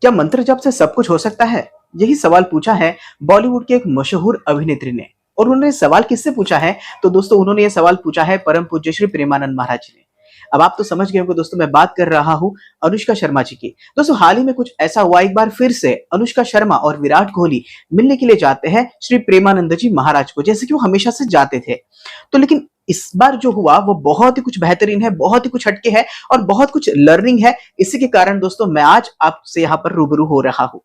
क्या मंत्र जप से सब कुछ हो सकता है? यही सवाल पूछा है बॉलीवुड के एक मशहूर अभिनेत्री ने। और उन्होंने सवाल किससे पूछा है? तो दोस्तों उन्होंने ये सवाल पूछा है परम पूज्य श्री प्रेमानंद महाराज जी ने। अब आप तो समझ गए होंगे दोस्तों, मैं बात कर रहा हूँ अनुष्का शर्मा जी की। दोस्तों हाल ही में कुछ ऐसा हुआ, एक बार फिर से अनुष्का शर्मा और विराट कोहली मिलने के लिए जाते हैं श्री प्रेमानंद जी महाराज को, जैसे कि वो हमेशा से जाते थे। तो लेकिन इस बार जो हुआ वो बहुत ही कुछ बेहतरीन है, बहुत ही कुछ हटके है और बहुत कुछ लर्निंग है। इसी के कारण दोस्तों मैं आज आपसे यहाँ पर रूबरू हो रहा हूँ।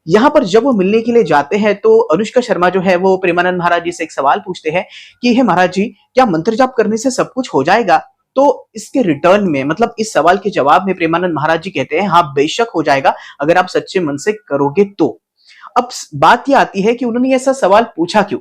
यहाँ पर जब वो मिलने के लिए जाते हैं तो अनुष्का शर्मा जो है वो प्रेमानंद महाराज जी से एक सवाल पूछते हैं कि हे महाराज जी, क्या मंत्र जाप करने से सब कुछ हो जाएगा? तो इसके रिटर्न में, मतलब इस सवाल के जवाब में प्रेमानंद महाराज जी कहते हैं हाँ बेशक हो जाएगा, अगर आप सच्चे मन से करोगे तो। अब बात ये आती है कि उन्होंने ऐसा सवाल पूछा क्यों।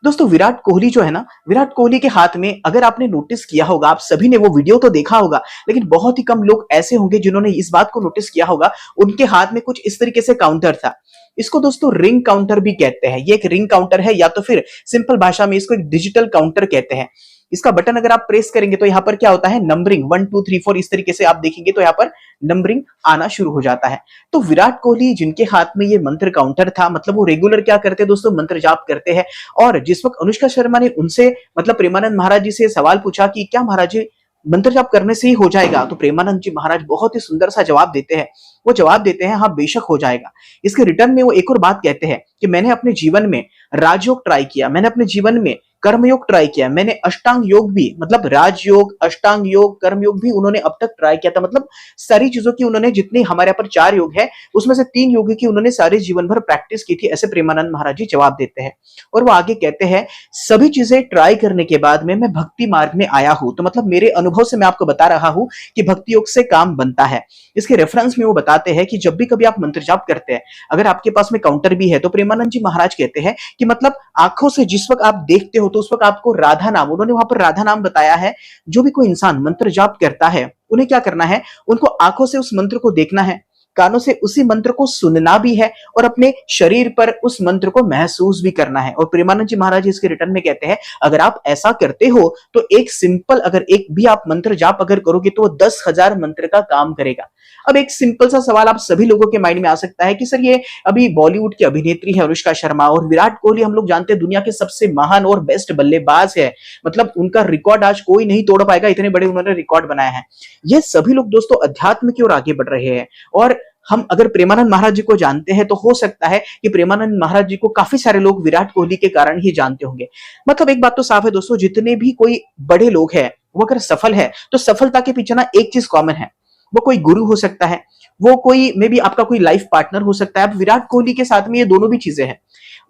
दोस्तों विराट कोहली जो है ना, विराट कोहली के हाथ में, अगर आपने नोटिस किया होगा, आप सभी ने वो वीडियो तो देखा होगा, लेकिन बहुत ही कम लोग ऐसे होंगे जिन्होंने इस बात को नोटिस किया होगा, उनके हाथ में कुछ इस तरीके से काउंटर था। इसको दोस्तों रिंग काउंटर भी कहते हैं। ये एक रिंग काउंटर है, या तो फिर सिंपल भाषा में इसको एक डिजिटल काउंटर कहते हैं। इसका बटन अगर आप प्रेस करेंगे तो यहाँ पर क्या होता है, नंबरिंग 1 2 3 4 इस तरीके से आप देखेंगे तो यहाँ पर नंबरिंग आना शुरू हो जाता है। तो विराट कोहली जिनके हाथ में ये मंत्र काउंटर था, मतलब वो रेगुलर क्या करते हैं दोस्तों, मंत्र जाप करते हैं। और जिस वक्त अनुष्का शर्मा ने उनसे, मतलब प्रेमानंद महाराज जी से सवाल पूछा कि क्या महाराज जी मंत्र जाप करने से ही हो जाएगा, तो प्रेमानंद जी महाराज बहुत ही सुंदर सा जवाब देते हैं। वो जवाब देते हैं हाँ बेशक हो जाएगा। इसके रिटर्न में वो एक और बात कहते हैं कि मैंने अपने जीवन में राजयोग ट्राई किया, मैंने अपने जीवन में कर्मयोग ट्राई किया, मैंने अष्टांग योग भी, मतलब राजयोग, अष्टांग योग, कर्मयोग भी उन्होंने अब तक ट्राई किया था। मतलब सारी चीजों की उन्होंने, जितनी हमारे यहाँ पर 4 योग है उसमें से 3 योग की उन्होंने सारे जीवन भर प्रैक्टिस की थी, ऐसे प्रेमानंद महाराज जी जवाब देते हैं। और वो आगे कहते हैं सभी चीजें ट्राई करने के बाद में मैं भक्ति मार्ग में आया हूं। तो मतलब मेरे अनुभव से मैं आपको बता रहा हूं कि भक्ति योग से काम बनता है। इसके रेफरेंस में वो बताते हैं कि जब भी कभी आप मंत्र जाप करते हैं, अगर आपके पास में काउंटर भी है, तो प्रेमानंद जी महाराज कहते हैं कि मतलब आंखों से जिस वक्त आप देखते हो तो उस वक्त आपको राधा नाम, उन्होंने वहां पर राधा नाम बताया है। जो भी कोई इंसान मंत्र जाप करता है उन्हें क्या करना है, उनको आंखों से उस मंत्र को देखना है, कानों से उसी मंत्र को सुनना भी है और अपने शरीर पर उस मंत्र को महसूस भी करना है। और प्रेमानंद जी महाराज इसके रिटर्न में कहते हैं अगर आप ऐसा करते हो तो एक सिंपल, अगर एक भी आप मंत्र जाप अगर करोगे तो 10,000 मंत्र का काम करेगा। अब एक सिंपल सा सवाल आप सभी लोगों के माइंड में आ सकता है कि सर ये अभी बॉलीवुड की अभिनेत्री है अनुष्का शर्मा, और विराट कोहली हम लोग जानते हैं दुनिया के सबसे महान और बेस्ट बल्लेबाज है, मतलब उनका रिकॉर्ड आज कोई नहीं तोड़ पाएगा, इतने बड़े उन्होंने रिकॉर्ड बनाए हैं। ये सभी लोग दोस्तों अध्यात्म की ओर आगे बढ़ रहे हैं। और हम अगर प्रेमानंद महाराज जी को जानते हैं तो हो सकता है कि प्रेमानंद महाराज जी को काफी सारे लोग विराट कोहली के कारण ही जानते होंगे। मतलब एक बात तो साफ है दोस्तों, जितने भी कोई बड़े लोग हैं वो अगर सफल है तो सफलता के पीछे ना एक चीज कॉमन है, वो कोई गुरु हो सकता है, वो कोई मे बी आपका कोई लाइफ पार्टनर हो सकता है। अब विराट कोहली के साथ में ये दोनों भी चीजें हैं।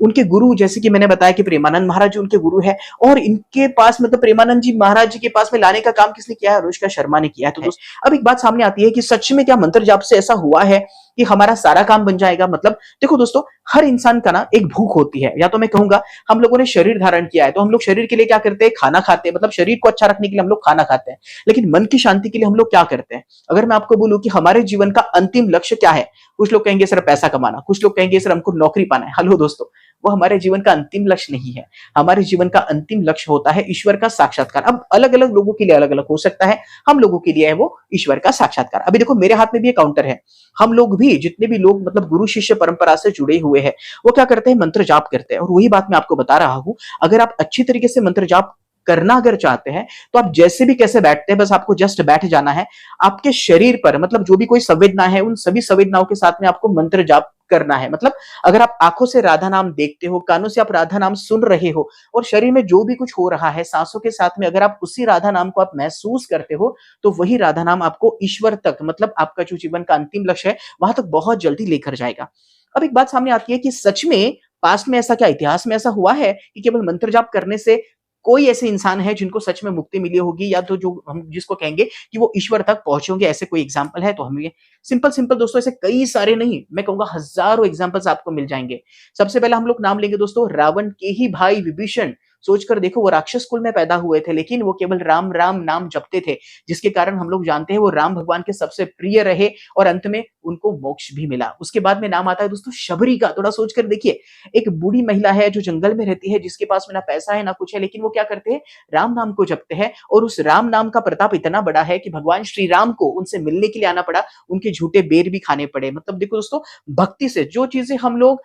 उनके गुरु, जैसे कि मैंने बताया कि प्रेमानंद महाराज जी उनके गुरु है, और इनके पास, मतलब प्रेमानंद जी महाराज जी के पास में लाने का काम किसने किया है, अनुष्का शर्मा ने किया है। तो दोस्तों अब एक बात सामने आती है कि सच में क्या मंत्र जाप से ऐसा हुआ है कि हमारा सारा काम बन जाएगा? मतलब देखो दोस्तों, हर इंसान का ना एक भूख होती है, या तो मैं कहूंगा हम लोगों ने शरीर धारण किया है तो हम लोग शरीर के लिए क्या करते हैं, खाना खाते हैं, मतलब शरीर को अच्छा रखने के लिए हम लोग खाना खाते हैं। लेकिन मन की शांति के लिए हम लोग क्या करते हैं? अगर मैं आपको बोलूं कि हमारे जीवन का अंतिम लक्ष्य क्या है, कुछ लोग कहेंगे सर पैसा कमाना, कुछ लोग कहेंगे सर हमको नौकरी पाना है। हेलो दोस्तों, वो हमारे जीवन का अंतिम लक्ष्य नहीं है। हमारे जीवन का अंतिम लक्ष्य होता है ईश्वर का साक्षात्कार। अब अलग अलग लोगों के लिए अलग अलग हो सकता है, हम लोगों के लिए है वो ईश्वर का साक्षात्कार। अभी देखो मेरे हाथ में भी एक काउंटर है, हम लोग भी, जितने भी लोग मतलब गुरु शिष्य परंपरा से जुड़े हुए हैं, वो क्या करते हैं, मंत्र जाप करते हैं। और वही बात मैं आपको बता रहा हूं, अगर आप अच्छी तरीके से मंत्र जाप करना अगर चाहते हैं तो आप जैसे भी कैसे बैठते हैं, बस आपको जस्ट बैठ जाना है। आपके शरीर पर, मतलब जो भी कोई संवेदना है उन सभी संवेदनाओं के साथ में आपको मंत्र जाप करना है। मतलब अगर आप आंखों से राधा नाम देखते हो, कानों से आप राधा नाम सुन रहे हो, और शरीर में जो भी कुछ हो रहा है सांसों के साथ में अगर आप उसी राधा नाम को आप महसूस करते हो, तो वही राधा नाम आपको ईश्वर तक, मतलब आपका जो जीवन का अंतिम लक्ष्य है वहां तक बहुत जल्दी लेकर जाएगा। अब एक बात सामने आती है कि सच में पास्ट में ऐसा, क्या इतिहास में ऐसा हुआ है कि केवल मंत्र जाप करने से कोई ऐसे इंसान है जिनको सच में मुक्ति मिली होगी, या तो जो हम जिसको कहेंगे कि वो ईश्वर तक पहुंचे होंगे, ऐसे कोई एग्जाम्पल है? तो हमें सिंपल सिंपल दोस्तों ऐसे कई सारे नहीं, मैं कहूंगा हजारों एग्जाम्पल्स आपको मिल जाएंगे। सबसे पहले हम लोग नाम लेंगे दोस्तों रावण के ही भाई विभीषण, सोचकर देखो वो राक्षस कुल में पैदा हुए थे, लेकिन वो केवल राम राम नाम जपते थे, जिसके कारण हम लोग जानते हैं वो राम भगवान के सबसे प्रिय रहे और अंत में उनको मोक्ष भी मिला। उसके बाद में नाम आता है दोस्तों शबरी का। थोड़ा सोचकर देखिए, एक बूढ़ी महिला है जो जंगल में रहती है, जिसके पास में ना पैसा है ना कुछ है, लेकिन वो क्या करते हैं, राम नाम को जपते हैं और उस राम नाम का प्रताप इतना बड़ा है कि भगवान श्री राम को उनसे मिलने के लिए आना पड़ा, उनके झूठे बेर भी खाने पड़े। मतलब देखो दोस्तों, भक्ति से जो चीजें हम लोग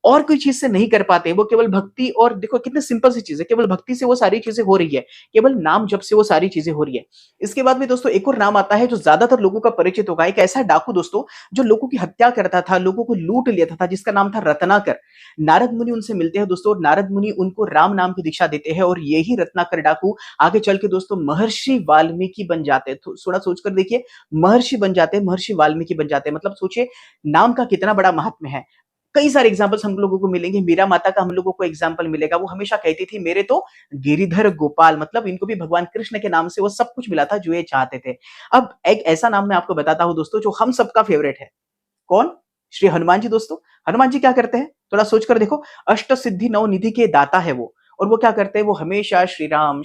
और कोई चीज से नहीं कर पाते, वो केवल भक्ति, और देखो कितने सिंपल सी चीज है, केवल भक्ति से वो सारी चीजें हो रही है, केवल नाम जप से वो सारी चीजें हो रही है। इसके बाद में दोस्तों एक और नाम आता है जो ज्यादातर लोगों का परिचित होगा, एक ऐसा डाकू दोस्तों जो लोगों की हत्या करता था, लोगों को लूट लेता था, जिसका नाम था रत्नाकर। नारद मुनि उनसे मिलते हैं दोस्तों, और नारद मुनि उनको राम नाम की दीक्षा देते हैं, और यही रत्नाकर डाकू आगे चल के दोस्तों महर्षि वाल्मीकि बन जाते हैं। थोड़ा सोचकर देखिए, महर्षि बन जाते हैं, महर्षि वाल्मीकि बन जाते हैं। मतलब सोचिए नाम का कितना बड़ा महात्म्य है। कई सारे एग्जाम्पल्स हम लोगों को मिलेंगे। मीरा माता का हम लोगों को एग्जाम्पल मिलेगा, वो हमेशा कहती थी मेरे तो गिरिधर गोपाल, मतलब इनको भी भगवान कृष्ण के नाम से वो सब कुछ मिला था जो ये चाहते थे। अब एक ऐसा नाम मैं आपको बताता हूं दोस्तों जो हम सबका फेवरेट है। कौन? श्री हनुमान जी दोस्तों। हनुमान जी क्या करते हैं, थोड़ा सोचकर देखो, अष्ट सिद्धि नौ निधि के दाता है वो, और वो क्या करते हैं, वो हमेशा श्री राम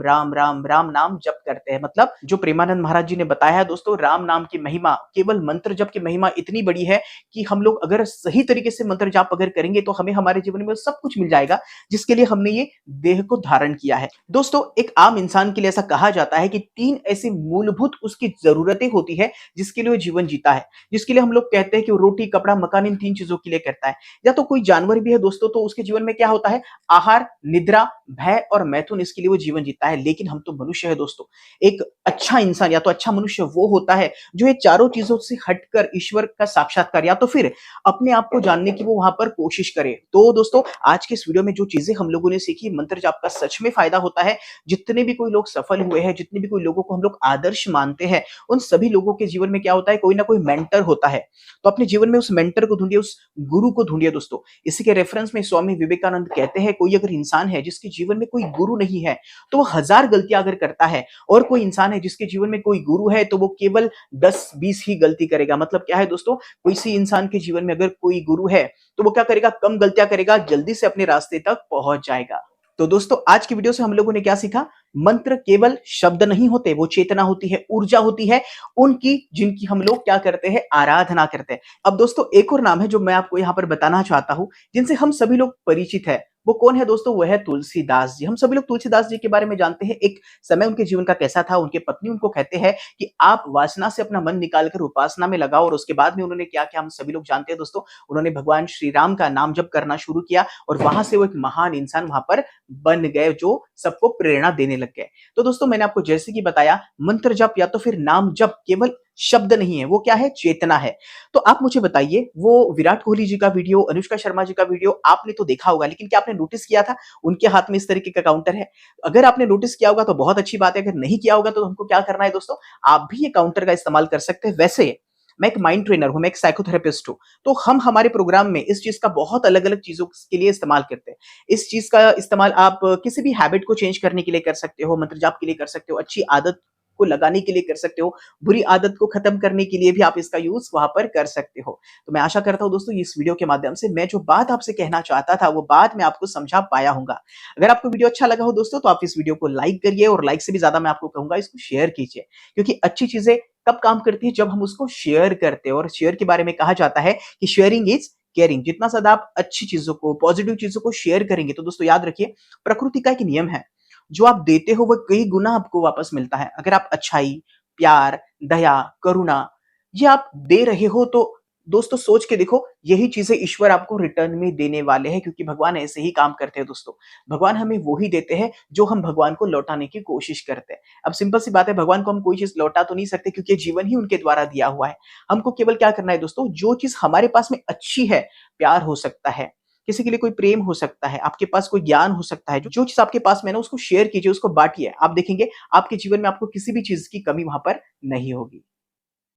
राम राम राम नाम जप करते हैं। मतलब जो प्रेमानंद महाराज जी ने बताया है दोस्तों, राम नाम की महिमा, केवल मंत्र जप की महिमा इतनी बड़ी है कि हम लोग अगर सही तरीके से मंत्र जाप अगर करेंगे तो हमें हमारे जीवन में सब कुछ मिल जाएगा जिसके लिए हमने ये देह को धारण किया है। दोस्तों एक आम इंसान के लिए ऐसा कहा जाता है कि 3 ऐसी मूलभूत उसकी जरूरतें होती है जिसके लिए वो जीवन जीता है, जिसके लिए हम लोग कहते हैं कि वो रोटी कपड़ा मकान इन 3 चीजों के लिए करता है। या तो कोई जानवर भी है दोस्तों, तो उसके जीवन में क्या होता है, आहार, निद्रा, भय और मैथुन, इसके लिए वो जीवन जीता है। लेकिन हम तो मनुष्य है दोस्तों। एक अच्छा इंसान या तो अच्छा मनुष्य वो होता है जो ये चारों चीजों से हटकर ईश्वर का साक्षात्कार या तो फिर अपने आप को जानने की वो वहां पर कोशिश करे। तो दोस्तों आज के इस वीडियो में जो चीजें हम लोगों ने सीखी, मंत्र जाप का सच में फायदा होता है। जितने भी कोई लोग सफल हुए हैं, जितने भी कोई लोगों को हम लोग आदर्श मानते हैं, उन सभी लोगों के जीवन में क्या होता है, कोई ना कोई मेंटर होता है। तो अपने जीवन में उस मेंटर को ढूंढिए, उस गुरु को ढूंढिए दोस्तों। इसी के रेफरेंस में स्वामी विवेकानंद कहते हैं, कोई अगर इंसान है जिसके जीवन में कोई गुरु नहीं है तो वो 1000 गलतियां अगर करता है, और कोई इंसान है जिसके जीवन में कोई गुरु है तो वो केवल 10-20 ही गलती करेगा। मतलब क्या है दोस्तों, किसी इंसान के जीवन में अगर कोई गुरु है तो वो क्या करेगा, कम गलतियां करेगा, जल्दी से अपने रास्ते तक पहुंच जाएगा। तो दोस्तों आज की वीडियो से हम लोगों ने क्या सीखा, मंत्र केवल शब्द नहीं होते, वो चेतना होती है, ऊर्जा होती है उनकी, जिनकी हम लोग क्या करते हैं, आराधना करते हैं। अब दोस्तों एक और नाम है जो मैं आपको यहाँ पर बताना चाहता हूं, जिनसे हम सभी लोग परिचित है। वो कौन है दोस्तों, वो है तुलसीदास जी। हम सभी लोग तुलसीदास जी के बारे में जानते हैं। एक समय उनके जीवन का कैसा था, उनके पत्नी उनको कहते हैं कि आप वासना से अपना मन निकालकर उपासना में लगाओ, और उसके बाद में उन्होंने क्या किया हम सभी लोग जानते हैं दोस्तों, उन्होंने भगवान श्री राम का नाम जप करना शुरू किया, और वहां से वो एक महान इंसान वहां पर बन गए जो सबको प्रेरणा देने लग गए। तो दोस्तों मैंने आपको जैसे कि बताया, मंत्र जप या तो फिर नाम जप केवल शब्द नहीं है, वो क्या है, चेतना है। तो आप मुझे बताइए, वो विराट कोहली जी का वीडियो, अनुष्का शर्मा जी का वीडियो आपने तो देखा होगा, लेकिन क्या आपने नोटिस किया था उनके हाथ में इस तरीके का काउंटर है? अगर आपने नोटिस किया होगा तो बहुत अच्छी बात है, अगर नहीं किया होगा तो हमको क्या करना है दोस्तों, आप भी ये काउंटर का इस्तेमाल कर सकते हैं। वैसे मैं एक माइंड ट्रेनर हूं, मैं एक साइकोथेरेपिस्ट हूं, तो हम हमारे प्रोग्राम में इस चीज का बहुत अलग अलग चीजों के लिए इस्तेमाल करते हैं। इस चीज का इस्तेमाल आप किसी भी हैबिट को चेंज करने के लिए कर सकते हो, मंत्र जाप के लिए कर सकते हो, अच्छी आदत को लगाने के लिए कर सकते हो, बुरी आदत को खत्म करने के लिए भी आप इसका यूज वहां पर कर सकते हो। तो मैं आशा करता हूं दोस्तों इस वीडियो के माध्यम से मैं जो बात आपसे कहना चाहता था वो बात मैं आपको समझा पाया हूंगा। अगर आपको वीडियो अच्छा लगा हो दोस्तों तो आप इस वीडियो को लाइक करिए, और लाइक से भी ज्यादा मैं आपको कहूंगा इसको शेयर कीजिए, क्योंकि अच्छी चीजें कब काम करती है, जब हम उसको शेयर करते हैं। और शेयर के बारे में कहा जाता है कि शेयरिंग इज केयरिंग। जितना ज्यादा आप अच्छी चीजों को, पॉजिटिव चीजों को शेयर करेंगे, तो दोस्तों याद रखिए, प्रकृति का एक नियम है, जो आप देते हो वो कई गुना आपको वापस मिलता है। अगर आप अच्छाई, प्यार, दया, करुणा ये आप दे रहे हो, तो दोस्तों सोच के देखो, यही चीजें ईश्वर आपको रिटर्न में देने वाले हैं, क्योंकि भगवान ऐसे ही काम करते हैं दोस्तों। भगवान हमें वो ही देते हैं जो हम भगवान को लौटाने की कोशिश करते हैं। अब सिंपल सी बात है, भगवान को हम कोई चीज लौटा तो नहीं सकते, क्योंकि जीवन ही उनके द्वारा दिया हुआ है। हमको केवल क्या करना है दोस्तों, जो चीज हमारे पास में अच्छी है, प्यार हो सकता है, किसी के लिए कोई प्रेम हो सकता है, आपके पास कोई ज्ञान हो सकता है, जो चीज आपके पास में ना उसको शेयर कीजिए, उसको बांटिए। आप देखेंगे आपके जीवन में आपको किसी भी चीज की कमी वहां पर नहीं होगी।